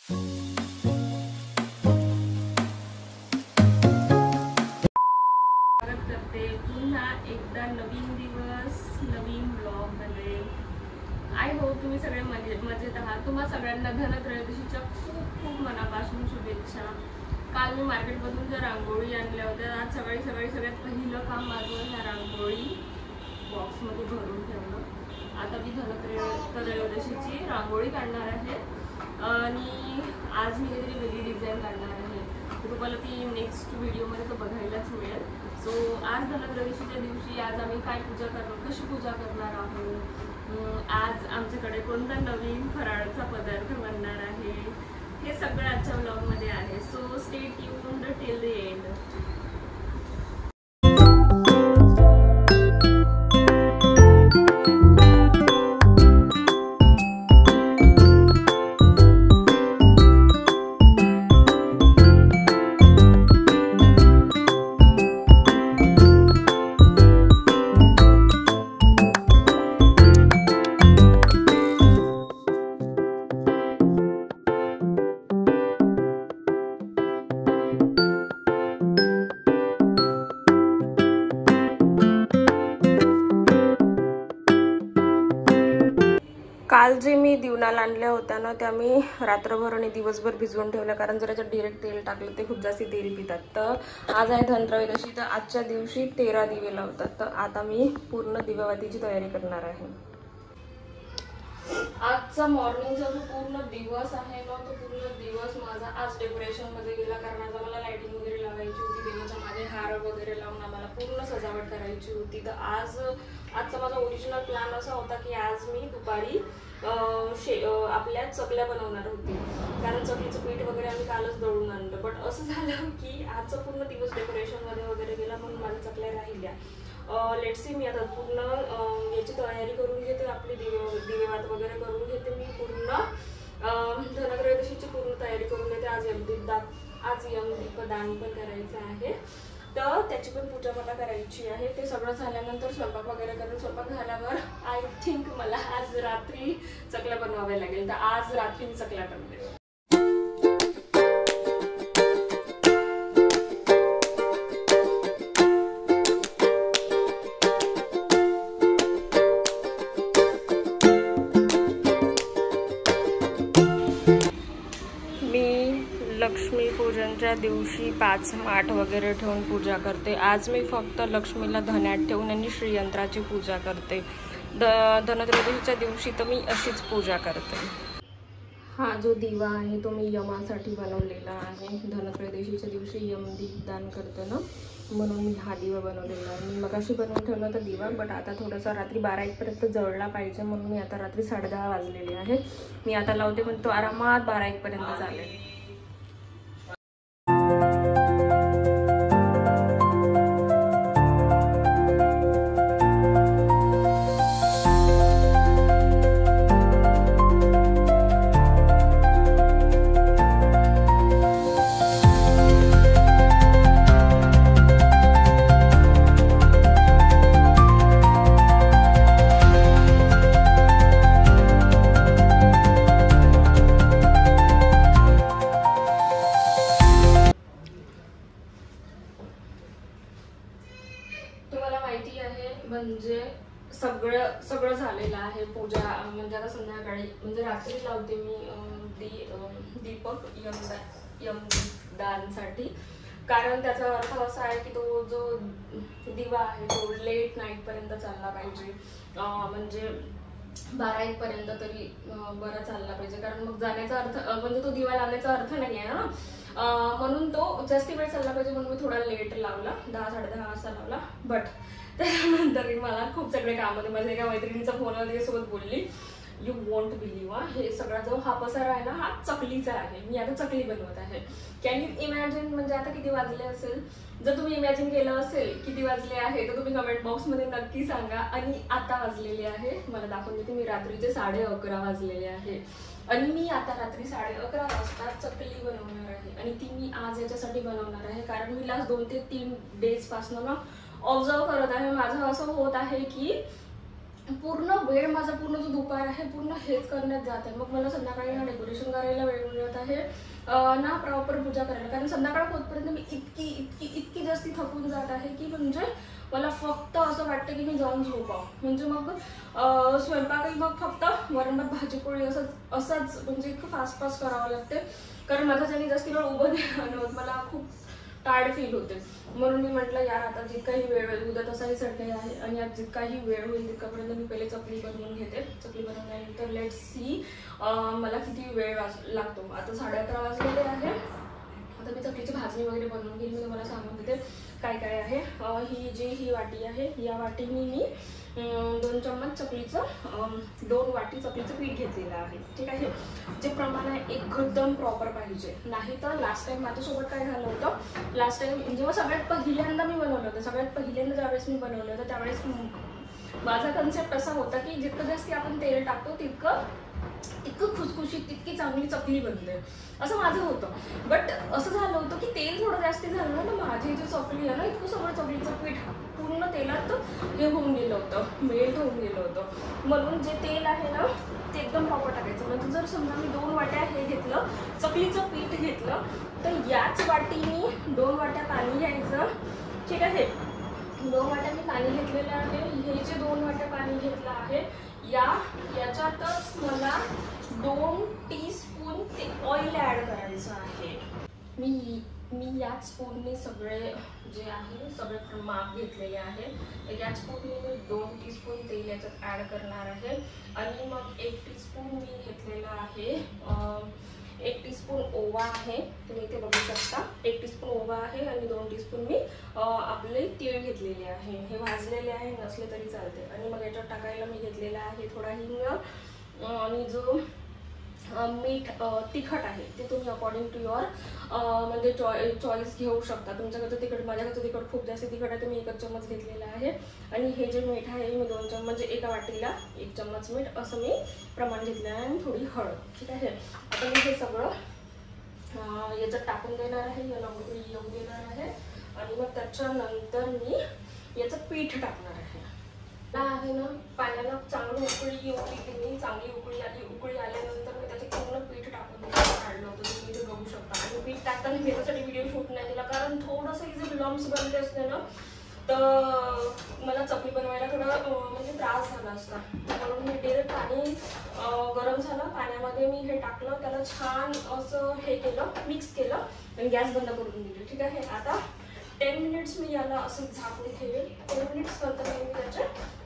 पुन्हा एकदा नवीन दिवस नवीन ब्लॉग मध्ये। आय होप तुम्ही सगळे मजेत आहात। तुम्हा सगळ्यांना धनत्रयोदशीच्या खूप खूप मनापासून शुभेच्छा। काल मी मार्केटमधून ज्या रांगोळी आणल्या होत्या, आज सकाळी सगळ्यात पहिलं काम माझं ह्या रांगोळी बॉक्समध्ये भरून ठेवलं। आता मी धनत्रयोदशीची रांगोळी काढणार आहे आणि आज मी काहीतरी वेगळी डिझाईन काढणार आहे। तुम्हाला ती नेक्स्ट व्हिडिओमध्ये तो बघायलाच मिळेल। सो आज धनत्रयोदशीच्या दिवशी आज आम्ही काय पूजा करणार, कशी पूजा करणार आहोत, आज आमच्याकडे कोणता नवीन फराळाचा पदार्थ बनणार आहे, हे सगळं आजच्या व्लॉगमध्ये आहे। So stay tuned till the end. काल जे मी दिवनाला आणल्या होत्या ना, त्या मी रात्रभर आणि दिवसभर भिजवून ठेवल्या, कारण जर याच्यात डिरेक्ट तेल टाकलं ते खूप जास्त तेल पितात। तर आज आहे धनत्रयोदशी, तर आजच्या दिवशी 13 दिवे लावतात। तर आता मी पूर्ण दिव्याबातीची तयारी करणार आहे। आजचा मॉर्निंगचा जो पूर्ण दिवस आहे ना, तो पूर्ण दिवस माझा आज डेकोरेशन मध्ये गेला, कारण आज आम्हाला लाइटिंग वगैरे लावायची होती, देवाच्या मागे हार वगैरे लावून आम्हाला पूर्ण सजावट करायची होती। तर आजचा माझा ओरिजिनल प्लॅन असा होता की आज मी दुपारी आपल्या चकल्या बनवणार होती, कारण चकलीचं पीठ वगैरे आम्ही कालच दळून आणलं। बट असं झालं की आजचा पूर्ण दिवस डेकोरेशन मध्ये वगैरे गेला, म्हणून माझ्या चकल्या राहिल्या। लेट्स सी, मी आता पूर्ण याची तयारी करून घेते, आपली दिवेवात वगैरे करून घेते। मी पूर्ण धनत्रयोदशीची पूर्ण तयारी करून घेते। आज यमदीपदान पण करायचं आहे, तर त्याची पण पूजा मला करायची आहे। ते सगळं झाल्यानंतर स्वयंपाक वगैरे करून, स्वयंपाक झाल्यावर आय थिंक मला आज रात्री चकल्या बनवाव्या लागेल। तर आज रात्री मी चकल्या करते। लक्ष्मी पूजनच्या दिवशी 5 माठ वगैरे ठेवून पूजा करते। आज मी फक्त लक्ष्मीला धन्यात ठेवून आणि श्रीयंत्राची पूजा करते। धनत्रयोदशीच्या दिवशी तर मी अशीच पूजा करते। हा जो दिवा आहे तो मी यमासाठी बनवलेला आहे। धनत्रयोदशीच्या दिवशी यमदीपदान करते ना, म्हणून मी हा दिवा बनवलेला आहे। मी मगाशी बनवून ठेवला होता दिवा, बट आता थोडासा रात्री 12-1 पर्यंत जळला पाहिजे, म्हणून मी आता रात्री 10:30 वाजलेले आहे। मी आता लावते, पण तो आरामात 12-1 पर्यंत चालेल। म्हणजे सगळं झालेलं आहे पूजा। म्हणजे आता संध्याकाळी, म्हणजे रात्री लावते मी दीपक यमदानसाठी, कारण त्याचा अर्थ असा आहे की तो जो दिवा आहे तो लेट नाईट पर्यंत चालला पाहिजे, म्हणजे 12-1 पर्यंत तरी बरा चालला पाहिजे, कारण मग जाण्याचा अर्थ म्हणजे तो दिवा लावण्याचा अर्थ नाही आहे ना, म्हणून तो जास्ती वेळ चालला पाहिजे, म्हणून मी थोडा लेट लावला, 10-10:30 वाजता लावला। बट त्यानंतर मला खूप सगळे काम होते। माझ्या एका मैत्रिणीचा फोन सोबत बोलली, यू वॉन्ट बिलीव्ह, हे सगळा जो हा पसारा आहे ना, हा चकलीचा आहे। मी आता चकली बनवत आहे। कॅन यू इमॅजिन, म्हणजे आता किती वाजले असेल? जर तुम्ही इमॅजिन केलं असेल किती वाजले आहे, तर तुम्ही कमेंट बॉक्समध्ये नक्की सांगा। आणि आता वाजलेले आहे, मला दाखवून देते, मी रात्रीचे 11:30 वाजलेले आहे, आणि मी आता रात्री 11:30 वाजता चकली बनवणार आहे। आणि ती मी आज याच्यासाठी बनवणार आहे, कारण मी लास्ट 2 ते 3 डेज पासून ना ऑब्झर्व करत आहे, माझं असं होत आहे की पूर्ण वेळ माझा पूर्ण जो दुपार आहे पूर्ण हेच करण्यात जात आहे. मग मला संध्याकाळी ना डेकोरेशन करायला वेळ मिळत आहे ना प्रॉपर पूजा करायला, कारण संध्याकाळ होतपर्यंत मी इतकी जास्ती थकून जात आहे की म्हणजे मला फक्त असं वाटतं की मी जाऊन झोपावं. म्हणजे मग स्वयंपाकही मग फक्त वरण-भात भाजी-पोळी असंच म्हणजे फास्ट करावं लागते, कारण माझं ज्याने जास्ती वेळ उभं नाही होत, मला खूप टायर्ड फील होते. म्हणून मी म्हटलं यार आता जितकाही वेळ होईल, उद्या तसाही संडे आहे आणि आज जितकाही वेळ होईल तितकापर्यंत मी पहिले चकली बनवून घेते. चकली बनवल्यानंतर लेट्स सी मला किती वेळ लागतो. आता 11:30 वाजलेले आहे. आता मी चकलीची भाजणी वगैरे बनवून घेईल. मी तुम्हाला सांगून देते काय काय आहे. ही वाटी आहे, या वाटीने मी 2 चम्मच चकलीचं 2 वाटी चकलीचं पीठ घेतलेलं आहे. ठीक आहे, जे प्रमाण आहे एकदम प्रॉपर पाहिजे, नाही तर लास्ट टाइम माझ्यासोबत काय झालं होतं. लास्ट टाइम जेव्हा सगळ्यात पहिल्यांदा मी बनवलं होतं, सगळ्यात पहिल्यांदा ज्यावेळेस मी बनवलं होतं त्यावेळेस माझा कन्सेप्ट असा होता की जितकं जास्ती आपण तेल टाकतो तितकं खुसखुशीत तितकी चांगली चकली बनते, असं माझं होतं. बट असं झालं होतं की तेल थोडं जास्ती झालं ना, तर माझी जी चकली आहे ना, इतकं सगळं चकलीचं पीठ पूर्ण तेलात हे होऊन गेलं होतं, मेल्ट होऊन गेलं होतं. म्हणून जे तेल आहे ना ते एकदम प्रॉपर टाकायचं. म्हणजे जर समजा मी 2 वाट्या हे घेतलं चकलीचं पीठ घेतलं, तर याच वाटीने 2 वाट्या पाणी घ्यायचं. ठीक आहे, 2 वाट्या मी पाणी घेतलेलं आहे. हे जे 2 वाट्या पाणी घेतलं आहे याच्यातच मला 2 टीस्पून ते ऑइल ॲड करायचं आहे. मी याच स्पूनने सगळे जे आहे सगळे माप घेतलेले आहे. याच स्पूनने मी 2 टीस्पून तेल याच्यात ॲड करणार आहे. आणि मग 1 टीस्पून मी घेतलेला आहे 1 टीस्पून ओवा आहे, तुम्ही इथे बघू शकता. 1 टीस्पून ओवा आहे आणि 2 टीस्पून मी आपले तीळ घेतलेले आहे. हे भाजलेले आहे, नसले तरी चालते. आणि मग याच्यात टाकायला मी घेतलेला आहे थोडा हिंग. आणि जो मीठ तिखट आहे ते तुम्ही अकॉर्डिंग टू युअर म्हणजे चॉईस घेऊ शकता. तुमच्याकडचं तिखट, माझ्याकडचं तिखट खूप जास्त तिखट आहे तर मी 1 चम्मच घेतलेला आहे. आणि हे जे मीठ आहे मी 2 चम्मच म्हणजे एका वाटीला 1 चम्मच मीठ असं मी प्रमाण घेतलेलं आहे. आणि थोडी हळद. ठीक आहे, आता मी हे सगळं याच्यात टाकून देणार आहे, याला उकळी येऊ देणार आहे. आणि मग त्याच्यानंतर मी याचं पीठ टाकणार आहे. आहे ना, पाण्याला चांगली उकळी येऊ दिली, चांगली उकळी आली. उकळी आल्यानंतर मी त्याचे पूर्ण पीठ टाकून काढलं होतं, तुम्ही इथे बघू शकता. आणि पीठ टाकताना मी त्यासाठी व्हिडिओ शूट नाही केला, कारण थोडंसं जे लम्स बनले असते ना तर मला चकली बनवायला थोडा म्हणजे त्रास झाला असता. म्हणून मी डायरेक्ट पाणी गरम झालं, पाण्यामध्ये मी हे टाकलं, त्याला छान असं हे केलं, मिक्स केलं आणि गॅस बंद करून दिली. ठीक आहे, आता 10 मिनिट्स मी याला असं झाकून ठेवेल. 10 मिनिट्स नंतर मी त्याचे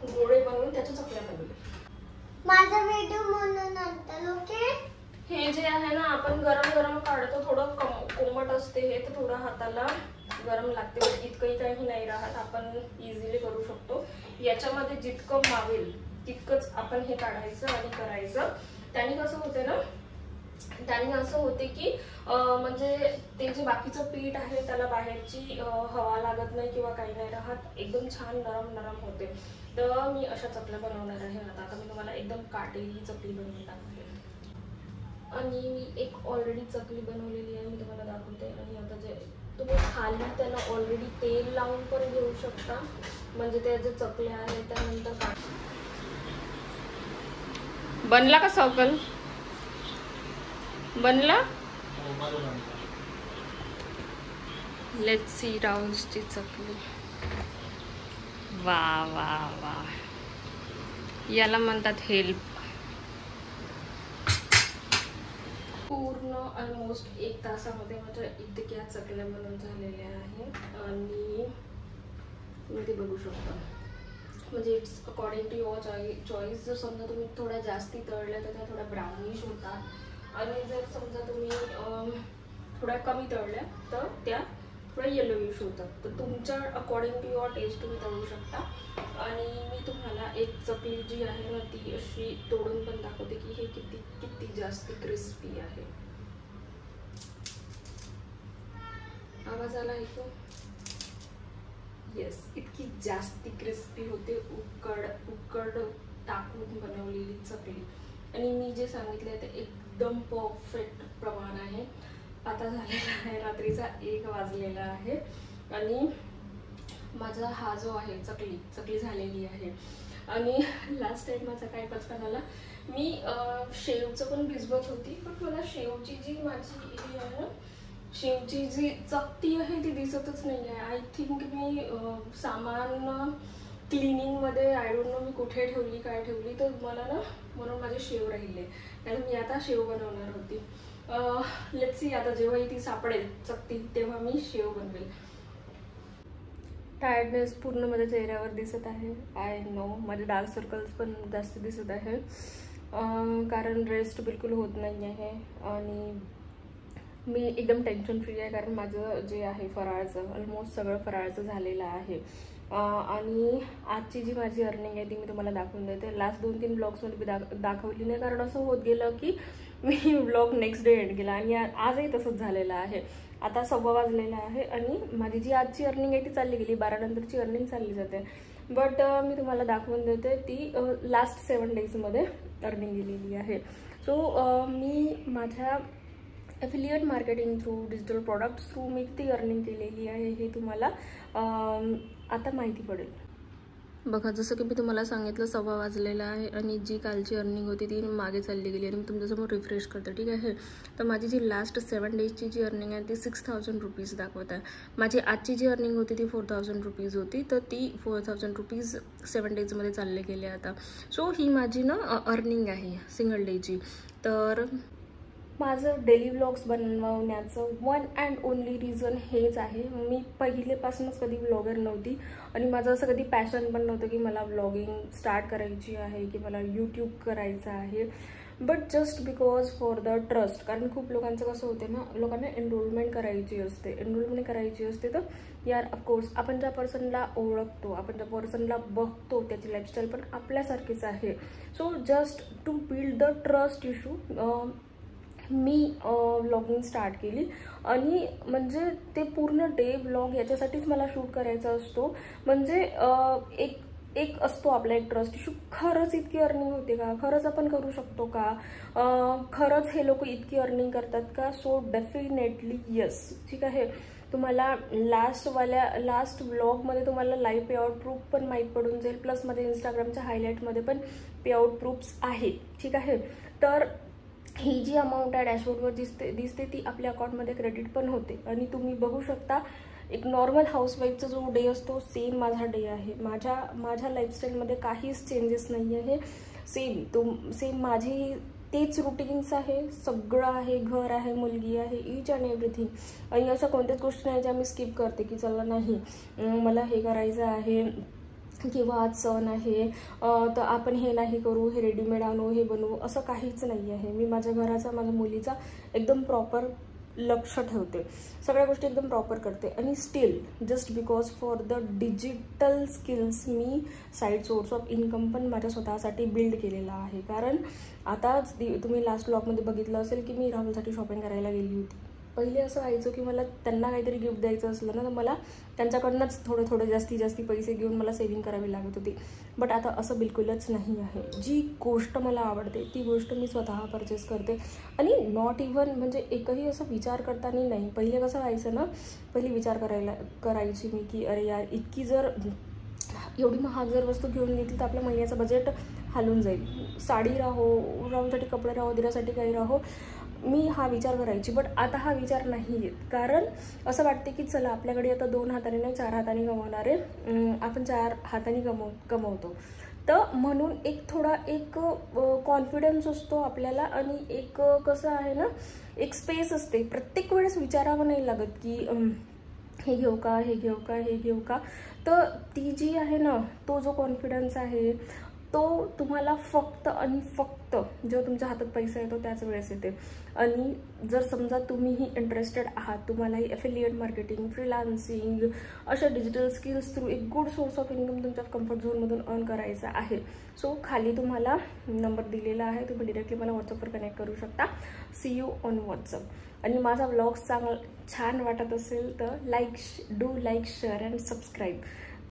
गोळे बनवून त्याच्या चकल्या बनवले. माझा व्हिडिओ म्हणून नंतर ओके. हे जे आहे ना आपण गरम काढतो, थोडं कोमट असते हे, तर थोडं हाताला गरम लागते. इतकंही काही नाही राहत, आपण इझिली करू शकतो. याच्यामध्ये जितकं मावेल तितकंच आपण हे काढायचं आणि करायचं. त्याने कसं होते ना, त्याने असं होते की म्हणजे ते जे बाकीचं पीठ आहे त्याला बाहेरची हवा लागत नाही किंवा काही नाही राहत, एकदम छान नरम होते. तर मी अशा चकल्या बनवणार आहे. आता मी तुम्हाला एकदम काटेली चकली बनवून दाखवते. आणि मी एक ऑलरेडी चकली बनवलेली आहे, मी तुम्हाला दाखवते. आणि आता जे तुम्ही खाली त्याला ऑलरेडी तेल लावून पण घेऊ शकता, म्हणजे त्या जे चकल्या आहेत त्यानंतर बनला का सर्कल बनला. लेट्स सी राउंडची चकली. वा वा वा, याला म्हणतात हेल्प. पूर्ण ऑलमोस्ट 1 तासामध्ये माझ्या इतक्या चकल्या बनवून झालेल्या आहेत. आणि तुम्ही ते बघू शकता, म्हणजे it's according to your choice. जर समजा तुम्ही थोड्या जास्ती तळल्या तर त्या थोड्या ब्राउनिश होतात, आणि जर समजा तुम्ही थोड्या कमी तळल्या तर त्या थोड्या येलोइश होतात. तर तुमच्या अकॉर्डिंग टू युअर टेस्ट तुम्ही तळू शकता. आणि मी तुम्हाला एक चकली जी आहे ना ती अशी तोडून पण दाखवते की हे किती जास्त क्रिस्पी आहे. आवाज आला ऐकू? येस, इतकी जास्ती क्रिस्पी होते. उकड टाकून बनवलेली चकली. आणि मी जे सांगितलंय ते एकदम परफेक्ट प्रमाण आहे. आता झालेला आहे रात्रीचा 1 वाजलेला आहे आणि माझा हा जो आहे चकली झालेली आहे. आणि लास्ट टाइम माझा काय पचका झाला, मी शेवचं पण भिजवत होती, पण मला शेवची जी माझी हे आहे ना, शेवची जी चकती आहे ती दिसतच नाही आहे. आय थिंक मी सामान क्लिनिंगमध्ये आय डोंट नो मी कुठे ठेवली काय ठेवली, तर मला ना म्हणून माझे शेव राहिले. कारण मी आता शेव बनवणार होती. लेट्स सी आता जेव्हाही ती सापडेल चकती तेव्हा मी शेव बनवेल. टायर्डनेस पूर्ण माझ्या चेहऱ्यावर दिसत आहे. आय नो माझे डार्क सर्कल्स पण जास्त दिसत आहे, कारण रेस्ट बिलकुल होत नाही आहे आणि मी एकदम टेन्शन फ्री आहे. कारण माझं जे आहे फराळचं ऑलमोस्ट सगळं फराळचं झालेलं आहे. आणि आजची जी माझी अर्निंग आहे ती मी तुम्हाला दाखवून देते. लास्ट 2-3 ब्लॉग्समध्ये मी दाखवली नाही, कारण असं होत गेलं की मी ब्लॉग नेक्स्ट डे एंड केला आणि आजही तसंच झालेलं आहे. आता 1:15 वाजलेला आहे आणि माझी जी आजची अर्निंग आहे ती चालली गेली. 12 नंतरची अर्निंग चालली जाते, बट मी तुम्हाला दाखवून देते ती लास्ट 7 डेजमध्ये अर्निंग गेलेली आहे. सो मी माझ्या affiliate marketing through, digital products through मी किती अर्निंग केलेली आहे हे तुम्हाला आता माहिती पडेल. बघा, जसं की मी तुम्हाला सांगितलं 1:15 वाजलेला आहे आणि जी कालची अर्निंग होती ती मागे चालली गेली आणि मी तुमच्यासमोर रिफ्रेश करते. ठीक आहे, तर माझी जी लास्ट 7 डेजची जी अर्निंग आहे ती 6000 रुपीज दाखवत आहे. माझी आजची जी अर्निंग होती ती 4000 रुपीज होती, तर ती 4000 रुपीज 7 डेजमध्ये चालले गेले आता. सो ही माझी ना अर्निंग आहे सिंगल डेची. तर माझं डेली व्लॉग्स बनवण्याचं वन अँड ओनली रिझन हेच आहे. मी पहिलेपासूनच कधी व्लॉगर नव्हती आणि माझं असं कधी पॅशन पण नव्हतं की मला व्लॉगिंग स्टार्ट करायची आहे की मला यूट्यूब करायचं आहे. But just because for the trust. कारण खूप लोकांचं कसं होते ना, लोकांना एनरोलमेंट करायची असते. तर यार ऑफकोर्स आपण ज्या पर्सनला ओळखतो, आपण ज्या पर्सनला बघतो त्याची लाईफस्टाईल पण आपल्यासारखीच आहे. So just to build the trust issue मी व्लॉगिंग स्टार्ट केली. आणि म्हणजे ते पूर्ण डे व्लॉग याच्यासाठीच मला शूट करायचा असतो. म्हणजे एक असतो आपला एक ट्रस्ट इश्यू. खरंच इतकी अर्निंग होते का, खरंच आपण करू शकतो का, खरंच हे लोक इतकी अर्निंग करतात का. So definitely yes. ठीक आहे, तुम्हाला लास्ट व्लॉगमध्ये तुम्हाला लाईव्ह पेआउट प्रूफ पण माहीत पडून जाईल. प्लस मध्ये इंस्टाग्रामच्या हायलाईटमध्ये पण पेआउट प्रूफ्स आहेत. ठीक आहे, तर ही जी अमाऊंट आहे डॅशबोर्डवर दिसते ती आपल्या अकाउंटमध्ये क्रेडिट पण होते. आणि तुम्ही बघू शकता एक नॉर्मल हाऊसवाईफचा जो डे असतो सेम माझा डे आहे. माझ्या लाईफस्टाईलमध्ये काहीच चेंजेस नाही आहे. सेम माझी तेच रुटीन्स आहे, सगळं आहे, घर आहे, मुलगी आहे, इच अँड एव्हरीथिंग. आणि असं कोणत्याच गोष्टी नाही ज्या मी स्किप करते की चला नाही मला हे करायचं आहे किंवा आज सण आहे तर आपण हे नाही करू, हे रेडीमेड आणू, हे बनवू, असं काहीच नाही आहे. मी माझ्या घराचा, माझ्या मुलीचा एकदम प्रॉपर लक्ष ठेवते, सगळ्या गोष्टी एकदम प्रॉपर करते. आणि steel just because for the digital skills me side source of income पण माझ्या स्वतःसाठी बिल्ड केलेला आहे. कारण आता तुम्ही लास्ट ब्लॉगमध्ये बघितलं असेल की मी राहुलसाठी शॉपिंग करायला गेली होती. पहिले असं व्हायचं की मला त्यांना काहीतरी गिफ्ट द्यायचं असलं ना तर मला त्यांच्याकडनंच थोडे जास्ती पैसे घेऊन मला सेव्हिंग करावी लागत होती. बट आता असं बिलकुलच नाही आहे. जी गोष्ट मला आवडते ती गोष्ट मी स्वतः परचेस करते. आणि नॉट इव्हन म्हणजे एकही असं विचार करताना नाही. पहिले कसं व्हायचं ना, पहिले विचार करायची मी की अरे यार इतकी जर एवढी महाग जर वस्तू घेऊन घेतली तर आपल्या महिन्याचं बजेट हालून जाईल. साडी राहूसाठी कपडे राहो, दिरासाठी काही राहो, मी हा विचार करायची. बट आता हा विचार नाही येत. कारण असं वाटते की चला आपल्याकडे आता 2 हाताने नाही 4 हाताने कमवणारे, आपण 4 हाताने कमवतो. तर म्हणून एक कॉन्फिडन्स असतो आपल्याला. आणि एक कसं आहे ना, एक स्पेस असते. प्रत्येक वेळेस विचारावं नाही लागत की हे घेऊ का. तर ती जी आहे ना, तो जो कॉन्फिडन्स आहे तो तुम्हाला फक्त आणि फक्त जेव्हा तुमच्या हातात पैसा येतो त्याच वेळेस येते. आणि जर समजा तुम्हीही इंटरेस्टेड आहात, तुम्हालाही ॲफिलिएट मार्केटिंग, फ्रीलान्सिंग अशा डिजिटल स्किल्स थ्रू एक गुड सोर्स ऑफ इन्कम तुमच्या कम्फर्ट झोनमधून अर्न करायचा आहे. सो खाली तुम्हाला नंबर दिलेला आहे, तुम्ही डिरेक्टली मला व्हॉट्सअपवर कनेक्ट करू शकता. See you on WhatsApp. आणि माझा व्लॉग छान वाटत असेल तर लाईक, शेअर अँड सबस्क्राईब.